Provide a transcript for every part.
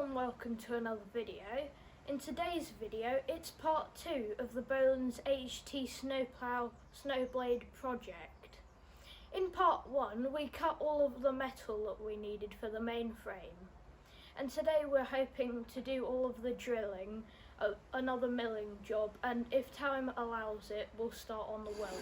and welcome to another video. In today's video, it's part 2 of the Bolens HT snowplow snowblade project. In part 1, we cut all of the metal that we needed for the main frame. And today we're hoping to do all of the drilling, another milling job, and if time allows it, we'll start on the welding.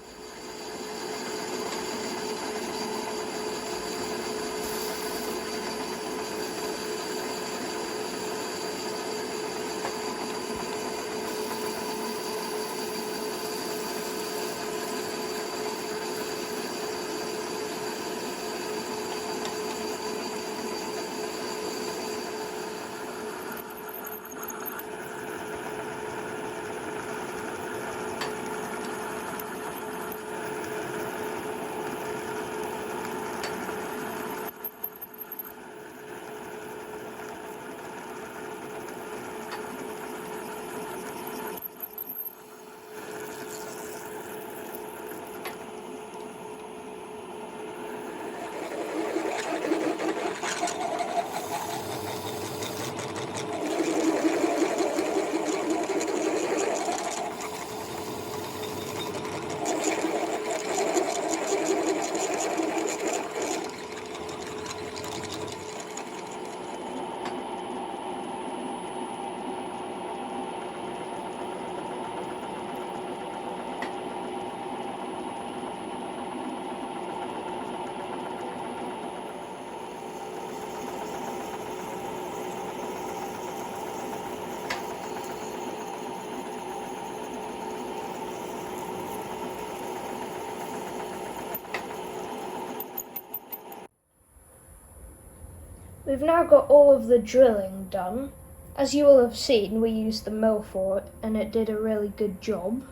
We've now got all of the drilling done. As you will have seen, we used the mill for it and it did a really good job.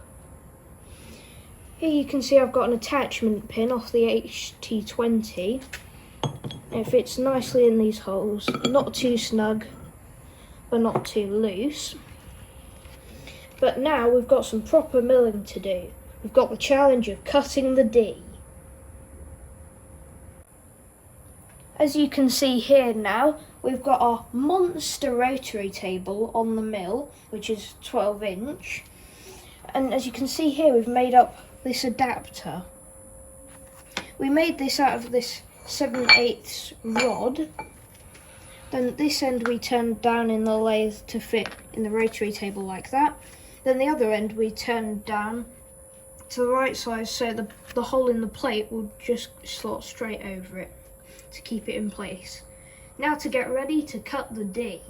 Here you can see I've got an attachment pin off the HT20. It fits nicely in these holes, not too snug but not too loose. But now we've got some proper milling to do. We've got the challenge of cutting the D. As you can see here now, we've got our monster rotary table on the mill, which is 12 inch. And as you can see here, we've made up this adapter. We made this out of this 7/8 rod. Then this end we turned down in the lathe to fit in the rotary table like that. Then the other end we turned down to the right size so the hole in the plate will just slot straight over it to keep it in place. Now to get ready to cut the D.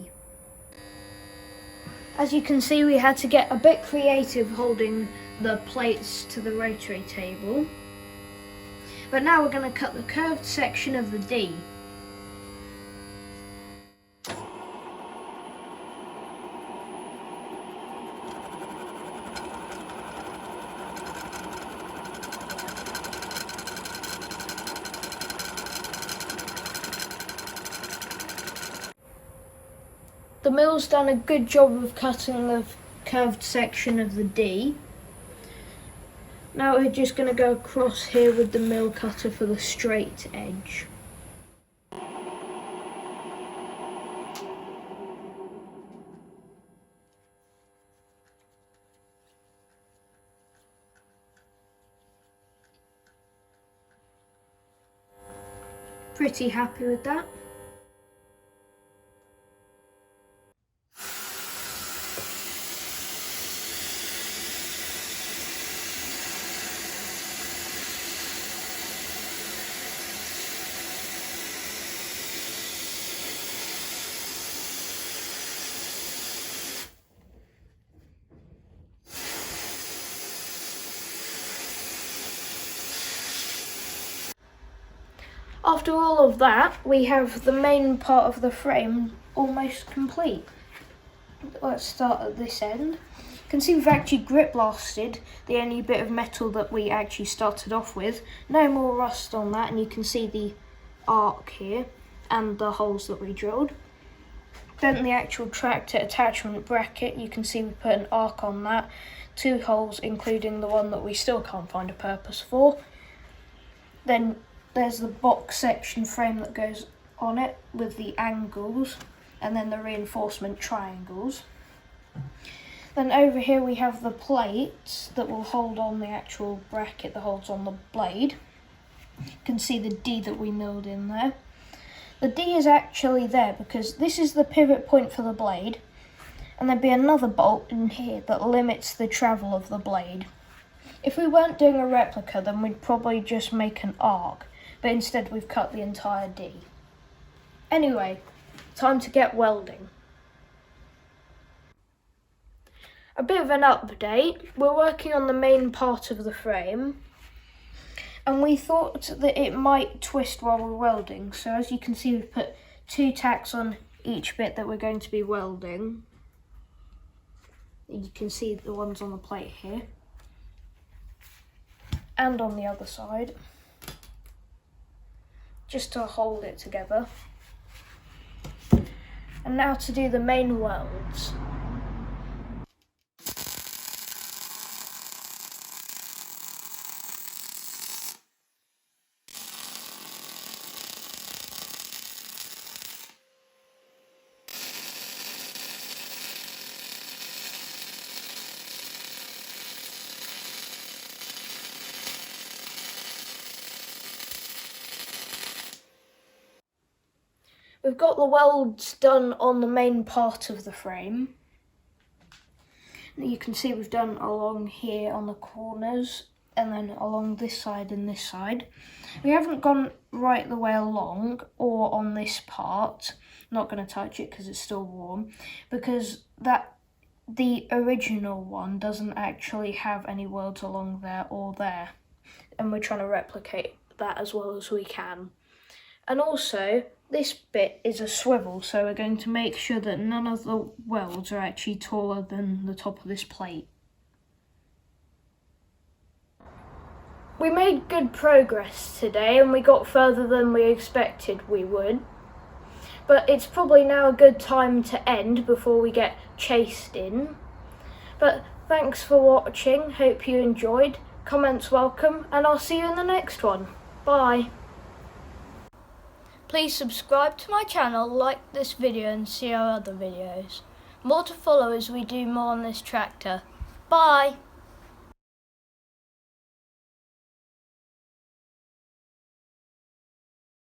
As you can see, we had to get a bit creative holding the plates to the rotary table. But now we're going to cut the curved section of the D. The mill's done a good job of cutting the curved section of the D. Now we're just going to go across here with the mill cutter for the straight edge. Pretty happy with that. After all of that, we have the main part of the frame almost complete. Let's start at this end. You can see we've actually grip blasted the only bit of metal that we actually started off with. No more rust on that, and you can see the arc here and the holes that we drilled. Then the actual tractor attachment bracket, you can see we put an arc on that. 2 holes, including the one that we still can't find a purpose for. Then there's the box section frame that goes on it with the angles. and then the reinforcement triangles. Then over here we have the plates that will hold on the actual bracket that holds on the blade. You can see the D that we milled in there. The D is actually there because this is the pivot point for the blade, and there'd be another bolt in here that limits the travel of the blade. If we weren't doing a replica, then we'd probably just make an arc, but instead we've cut the entire D. Anyway, time to get welding. A bit of an update. We're working on the main part of the frame, and we thought that it might twist while we're welding. So as you can see, we've put 2 tacks on each bit that we're going to be welding. You can see the ones on the plate here, and on the other side, just to hold it together. And now to do the main welds. We've got the welds done on the main part of the frame. You can see we've done along here on the corners, and then along this side and this side. We haven't gone right the way along or on this part. Not going to touch it because it's still warm, because the original one doesn't actually have any welds along there or there, and we're trying to replicate that as well as we can. And also, this bit is a swivel, so we're going to make sure that none of the welds are actually taller than the top of this plate. We made good progress today, and we got further than we expected we would. But it's probably now a good time to end before we get chased in. But thanks for watching, hope you enjoyed. Comments welcome, and I'll see you in the next one. Bye. Please subscribe to my channel, like this video and see our other videos. More to follow as we do more on this tractor. Bye!